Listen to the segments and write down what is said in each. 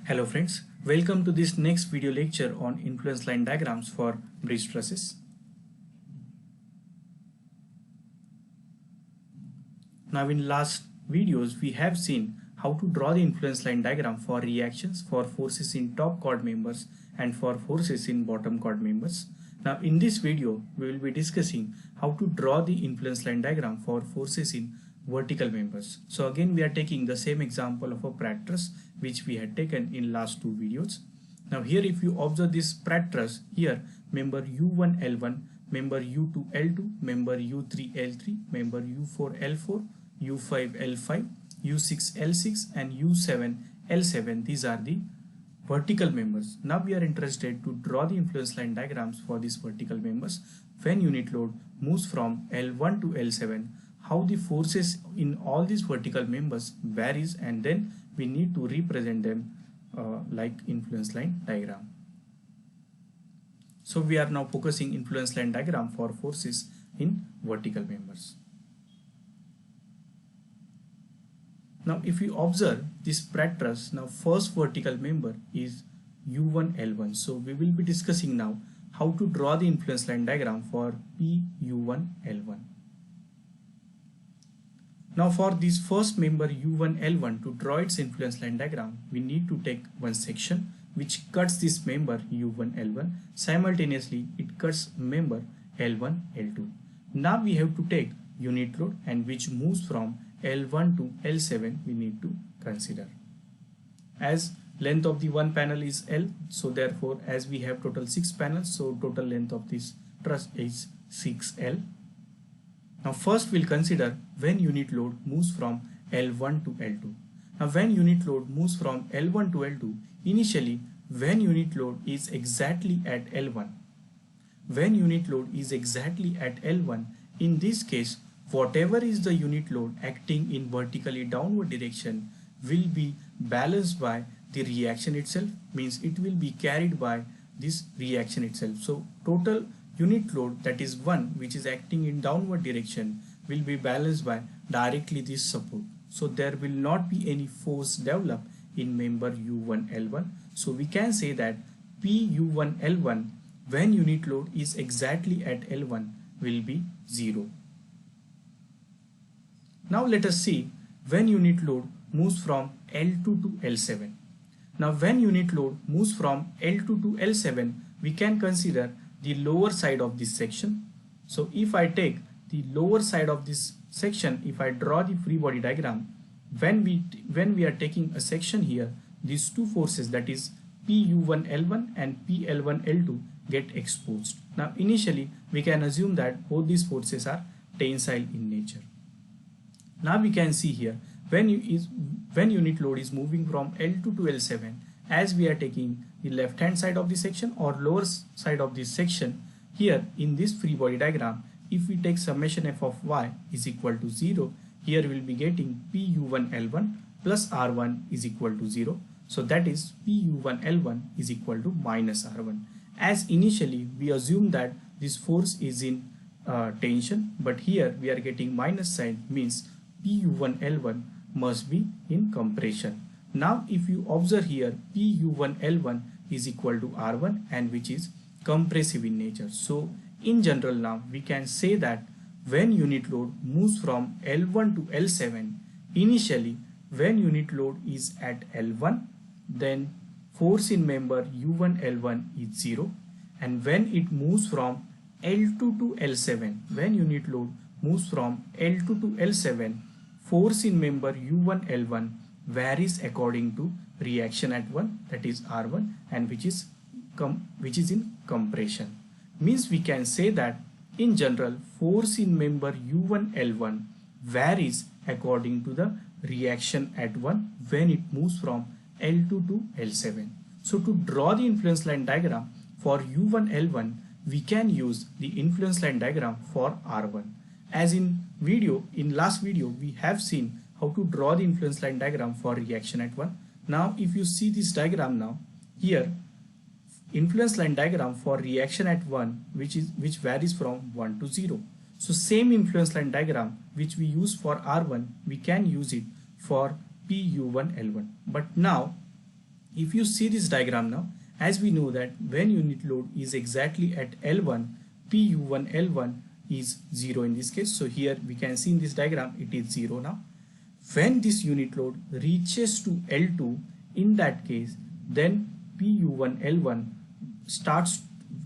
Hello friends, welcome to this next video lecture on influence line diagrams for bridge trusses. Now in last videos we have seen how to draw the influence line diagram for reactions for forces in top chord members and for forces in bottom chord members. Now in this video we will be discussing how to draw the influence line diagram for forces in vertical members. So again we are taking the same example of a Pratt truss which we had taken in last two videos. Now here if you observe this Pratt truss, here member U1 L1, member U2 L2, member U3 L3, member U4 L4, U5 L5, U6 L6 and U7 L7. These are the vertical members. Now we are interested to draw the influence line diagrams for these vertical members. When unit load moves from L1 to L7, how the forces in all these vertical members varies, and then we need to represent them like influence line diagram. So we are now focusing influence line diagram for forces in vertical members. Now if you observe this Pratt truss, now first vertical member is U1 L1. So we will be discussing now how to draw the influence line diagram for PU1 L1. Now for this first member U1 L1, to draw its influence line diagram, we need to take one section which cuts this member U1 L1. Simultaneously it cuts member L1 L2. Now we have to take unit load, and which moves from L1 to L7 we need to consider. As length of the one panel is L, so therefore as we have total 6 panels, so total length of this truss is 6L. Now first we'll consider when unit load moves from L1 to L2. Now when unit load moves from L1 to L2, initially when unit load is exactly at L1, in this case whatever is the unit load acting in vertically downward direction will be balanced by the reaction itself, means it will be carried by this reaction itself. So total unit load, that is 1, which is acting in downward direction, will be balanced by directly this support. So there will not be any force developed in member U1 L1. So we can say that PU1 L1 when unit load is exactly at L1 will be 0. Now let us see when unit load moves from L2 to L7. Now when unit load moves from L2 to L7, we can consider the lower side of this section. So if I take the lower side of this section, if I draw the free body diagram, when we are taking a section here, these two forces, that is PU1 L1 and PL1 L2, get exposed. Now initially we can assume that both these forces are tensile in nature. Now we can see here when unit load is moving from L2 to L7, as we are taking the left hand side of the section or lower side of this section, here in this free body diagram, if we take summation f of y is equal to 0, here we will be getting PU1 L1 plus R1 is equal to 0. So that is PU1 L1 is equal to minus R1. As initially we assume that this force is in tension, but here we are getting minus sign, means PU1 L1 must be in compression. Now if you observe here, PU1 L1 is equal to R1, and which is compressive in nature. So in general now we can say that when unit load moves from L1 to L7, initially when unit load is at L1, then force in member U1 L1 is 0, and when it moves from L2 to L7, when unit load moves from L2 to L7, force in member U1 L1 varies according to reaction at 1, that is R1, and which is in compression. Means we can say that in general force in member U1 L1 varies according to the reaction at 1 when it moves from L2 to L7. So to draw the influence line diagram for U1 L1, we can use the influence line diagram for R1. As in last video we have seen how to draw the influence line diagram for reaction at 1. Now if you see this diagram, now here influence line diagram for reaction at 1 which varies from 1 to 0. So same influence line diagram which we use for R1, we can use it for PU1 L1. But now If you see this diagram now, as we know that when unit load is exactly at L1, PU1 L1 is 0 in this case. So here we can see in this diagram it is 0 now. When this unit load reaches to L2, in that case, then PU1 L1 starts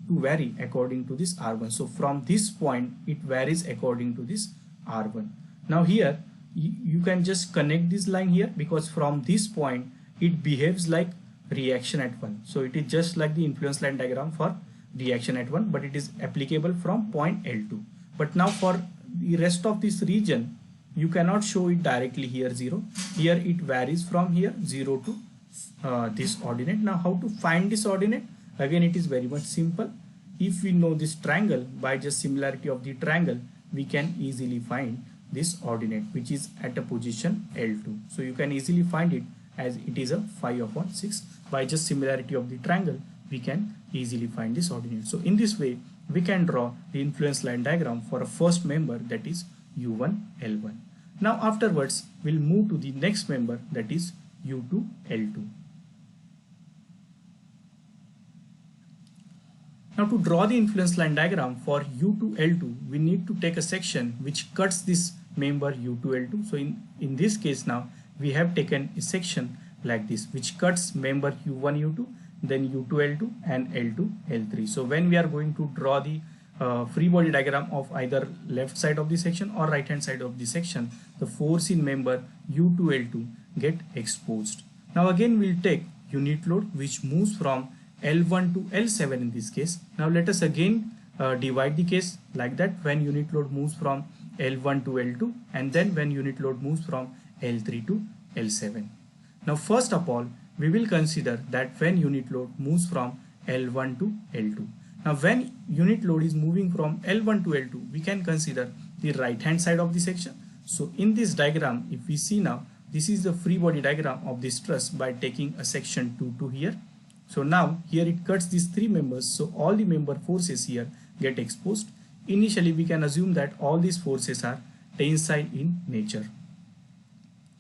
to vary according to this R1. So from this point it varies according to this R1. Now here you can just connect this line here, because from this point it behaves like reaction at 1. So it is just like the influence line diagram for reaction at 1, but it is applicable from point L2. But now for the rest of this region, you cannot show it directly here 0. Here it varies from here 0 to this ordinate. Now how to find this ordinate? Again, it is very much simple. If we know this triangle, by just similarity of the triangle, we can easily find this ordinate, which is at a position L2. So you can easily find it as it is a 5/6. By just similarity of the triangle, we can easily find this ordinate. So in this way, we can draw the influence line diagram for a first member, that is U1 L1. Now afterwards, we'll move to the next member, that is U2 L2. Now to draw the influence line diagram for U2 L2, we need to take a section which cuts this member U2 L2. So in this case now, we have taken a section like this which cuts member U1 U2, then U2 L2 and L2 L3. So when we are going to draw the free body diagram of either left side of the section or right hand side of the section, the force in member U2 L2 get exposed. Now again we'll take unit load which moves from L1 to L7 in this case. Now let us again divide the case like that, when unit load moves from L1 to L2, and then when unit load moves from L3 to L7. Now first of all, we will consider that when unit load moves from L1 to L2. Now when unit load is moving from L1 to L2, we can consider the right hand side of the section. So in this diagram, if we see now, this is the free body diagram of this truss by taking a section 2 to here. So now here it cuts these three members, so all the member forces here get exposed. Initially we can assume that all these forces are tensile in nature.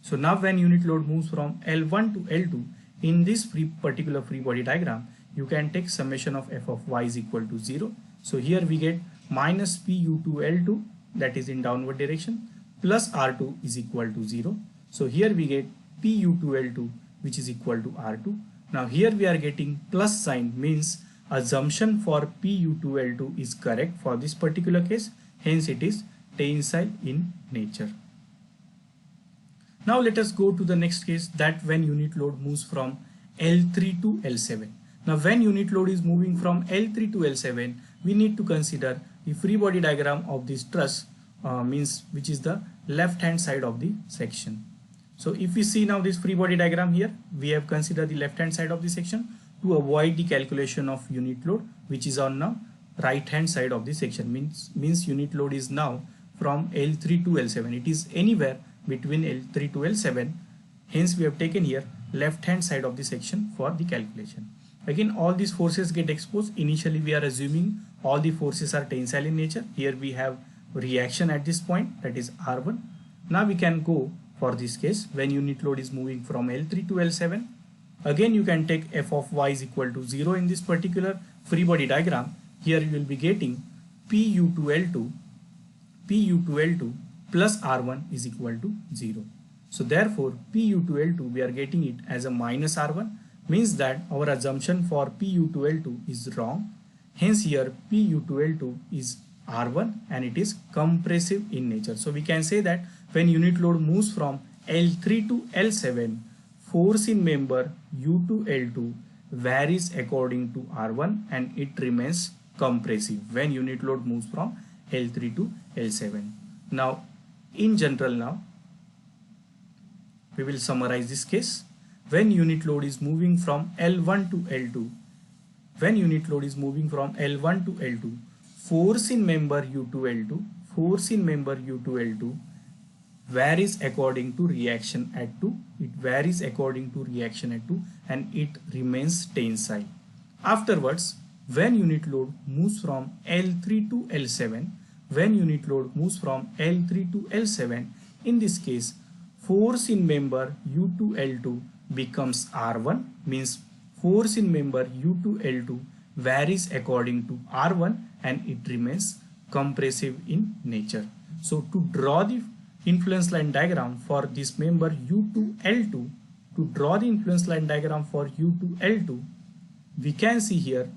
So now when unit load moves from L1 to L2, in this particular free body diagram, you can take summation of f of y is equal to 0. So here we get minus PU2 L2, that is in downward direction, plus R2 is equal to 0. So here we get PU2 L2 which is equal to R2. Now here we are getting plus sign, means assumption for PU2L2 is correct for this particular case, hence it is tensile in nature. Now let us go to the next case, that when unit load moves from L3 to L7. Now when unit load is moving from L3 to L7, we need to consider the free body diagram of this truss, which is the left hand side of the section. So if we see now this free body diagram here, we have considered the left hand side of the section to avoid the calculation of unit load, which is on now right hand side of the section. Means unit load is now from L3 to L7. It is anywhere between L3 to L7. Hence we have taken here left hand side of the section for the calculation. Again, all these forces get exposed. Initially we are assuming all the forces are tensile in nature. Here we have reaction at this point, that is R1. Now we can go for this case when unit load is moving from L3 to L7. Again you can take f of y is equal to 0 in this particular free body diagram. Here you will be getting PU2L2 plus R1 is equal to 0. So therefore PU2L2 we are getting it as a minus R1, means that our assumption for PU2L2 is wrong. Hence here PU2L2 is R1 and it is compressive in nature. So we can say that when unit load moves from L3 to L7, force in member U2L2 varies according to R1 and it remains compressive when unit load moves from L3 to L7. Now in general, we will summarize this case. When unit load is moving from L1 to L2, force in member U2L2 varies according to reaction at 2. It varies according to reaction at 2 and it remains tensile. Afterwards, when unit load moves from L3 to L7, in this case, force in member U2L2 becomes R1, means force in member U2L2 varies according to R1 and it remains compressive in nature. So to draw the influence line diagram for this member U2L2, we can see here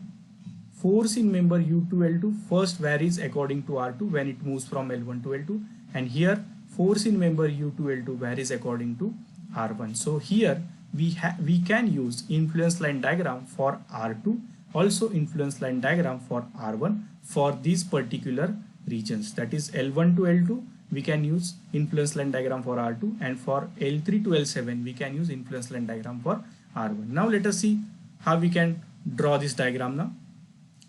force in member U2L2 first varies according to R2 when it moves from L1 to L2, and here force in member U2L2 varies according to R1. So here we can use influence line diagram for R2, also influence line diagram for R1 for these particular regions, that is L1 to L2 we can use influence line diagram for R2, and for L3 to L7 we can use influence line diagram for R1. Now let us see how we can draw this diagram now.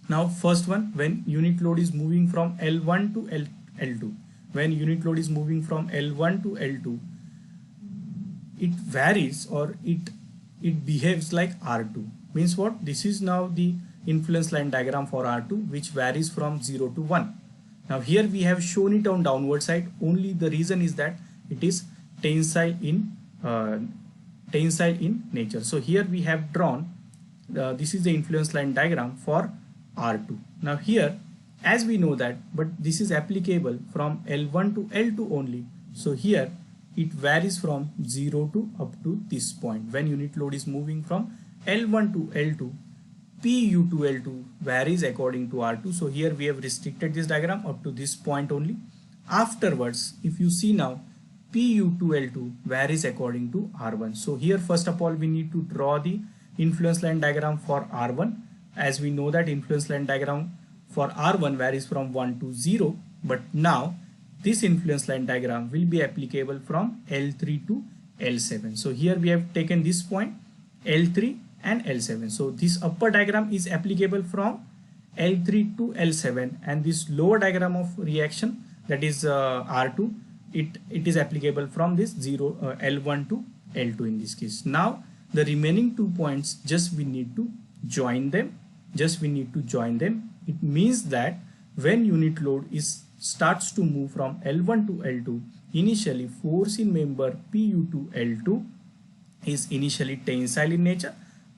Now first one, when unit load is moving from L1 to L2, when unit load is moving from L1 to L2, it varies or it behaves like R2. Means what? This is now the influence line diagram for R2 which varies from 0 to 1. Now here we have shown it on downward side, only the reason is that it is tensile in nature. So here we have drawn this is the influence line diagram for R2. Now here, as we know that, but this is applicable from L1 to L2 only. So here it varies from 0 to up to this point. When unit load is moving from L1 to L2, PU to L2 varies according to R2. So here we have restricted this diagram up to this point only. Afterwards, if you see now, PU to L2 varies according to R1. So here first of all we need to draw the influence line diagram for R1. As we know that influence line diagram for R1 varies from 1 to 0, but now this influence line diagram will be applicable from L3 to L7. So here we have taken this point L3 and L7. So this upper diagram is applicable from L3 to L7, and this lower diagram of reaction, that is R2, it is applicable from this L1 to L2 in this case. Now the remaining 2 points, just we need to join them. It means that when unit load starts to move from L1 to L2, initially force in member PU to L2 is initially tensile in nature.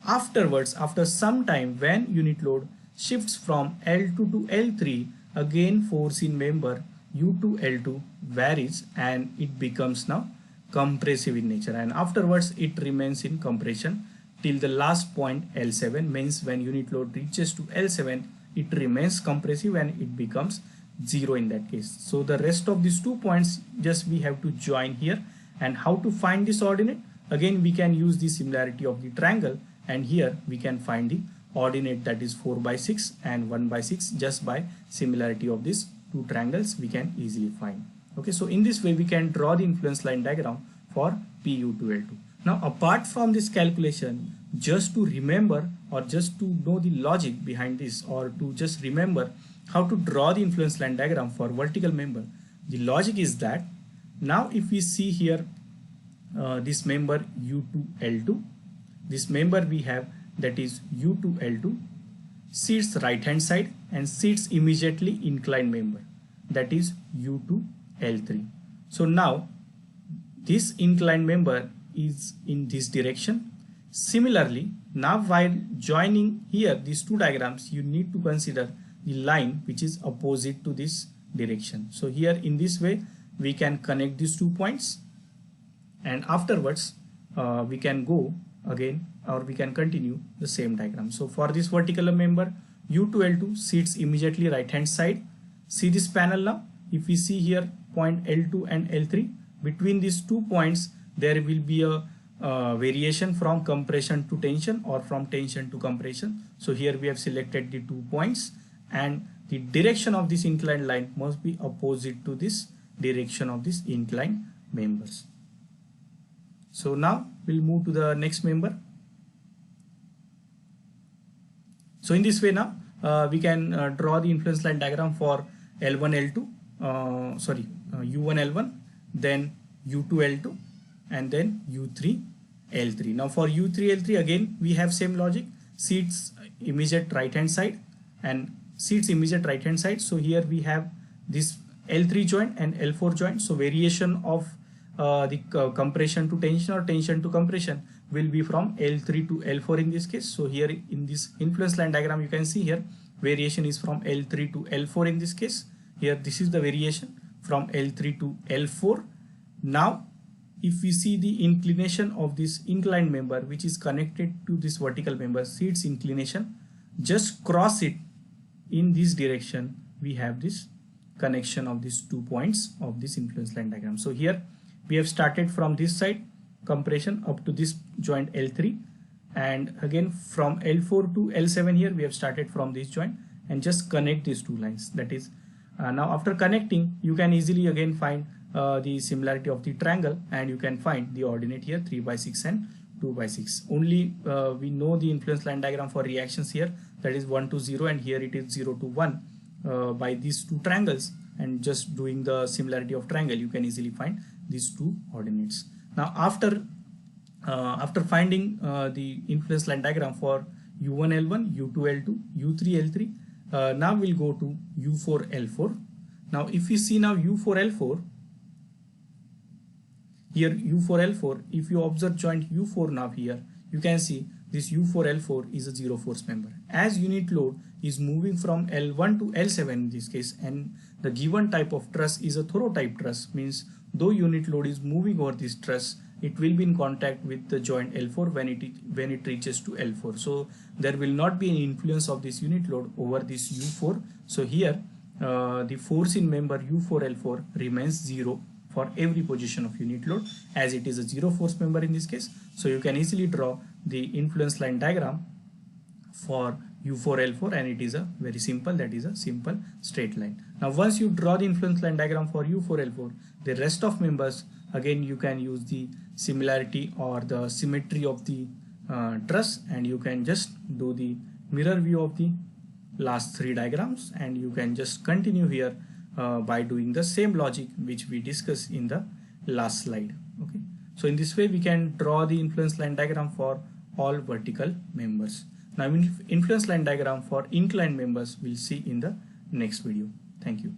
Afterwards, after some time, when unit load shifts from L2 to L3, again force in member U to L2 varies and it becomes now compressive in nature, and afterwards it remains in compression till the last point L7. Means when unit load reaches to L7, it remains compressive and it becomes 0 in that case. So the rest of these 2 points just we have to join here. And how to find this ordinate? Again we can use the similarity of the triangle, and here we can find the ordinate, that is 4 by 6 and 1 by 6. Just by similarity of these 2 triangles we can easily find. Okay, so in this way we can draw the influence line diagram for PU to L2. Now apart from this calculation, just to remember or just to know the logic behind this, or to just remember how to draw the influence line diagram for vertical member, the logic is that now if we see here this member U to L2, this member we have, that is U to L2, sits right hand side and sits immediately inclined member, that is U to L3. So now this inclined member is in this direction. Similarly, now while joining here these 2 diagrams, you need to consider the line which is opposite to this direction. So here in this way we can connect these 2 points, and afterwards we can go again, or we can continue the same diagram. So for this vertical member U to L2 sits immediately right hand side. See this panel now. If we see here point L2 and L3, between these 2 points there will be a variation from compression to tension or from tension to compression. So here we have selected the 2 points, and the direction of this inclined line must be opposite to this direction of this inclined members. So now we'll move to the next member. So in this way now we can draw the influence line diagram for L1 L2, U1 L1, then U2 L2, and then U3 L3. Now for U3 L3 again we have same logic, seats immediate right hand side and seats immediate right hand side. So here we have this L3 joint and L4 joint. So variation of the compression to tension or tension to compression will be from L3 to L4 in this case. So here in this influence line diagram, you can see here variation is from L3 to L4 in this case. Here this is the variation from L3 to L4. Now if we see the inclination of this inclined member which is connected to this vertical member, see its inclination, just cross it in this direction, we have this connection of these 2 points of this influence line diagram. So here we have started from this side compression up to this joint L3, and again from L4 to L7 here we have started from this joint and just connect these 2 lines. That is now after connecting, you can easily again find the similarity of the triangle, and you can find the ordinate here 3/6 and 2/6. Only we know the influence line diagram for reactions here, that is 1 to 0, and here it is 0 to 1. By these 2 triangles and just doing the similarity of triangle, you can easily find these 2 ordinates. Now after finding the influence line diagram for U1 L1, U2 L2, U3 L3, now we'll go to U4 L4. Now if we see now U4 L4, here U4 L4, if you observe joint U4 now here, you can see this U4 L4 is a zero force member. As unit load is moving from L1 to L7 in this case, and the given type of truss is a thorough type truss, means though unit load is moving over this truss, it will be in contact with the joint L4 when it reaches to L4. So there will not be any influence of this unit load over this U4. So here the force in member U4 L4 remains 0 for every position of unit load, as it is a zero force member in this case. So you can easily draw the influence line diagram for U4 L4, and it is a very simple, that is a simple straight line. Now once you draw the influence line diagram for U4 L4, the rest of members, again you can use the similarity or the symmetry of the truss, and you can just do the mirror view of the last 3 diagrams, and you can just continue here by doing the same logic which we discussed in the last slide. Okay, so in this way we can draw the influence line diagram for all vertical members. Now influence line diagram for inclined members we'll see in the next video. Thank you.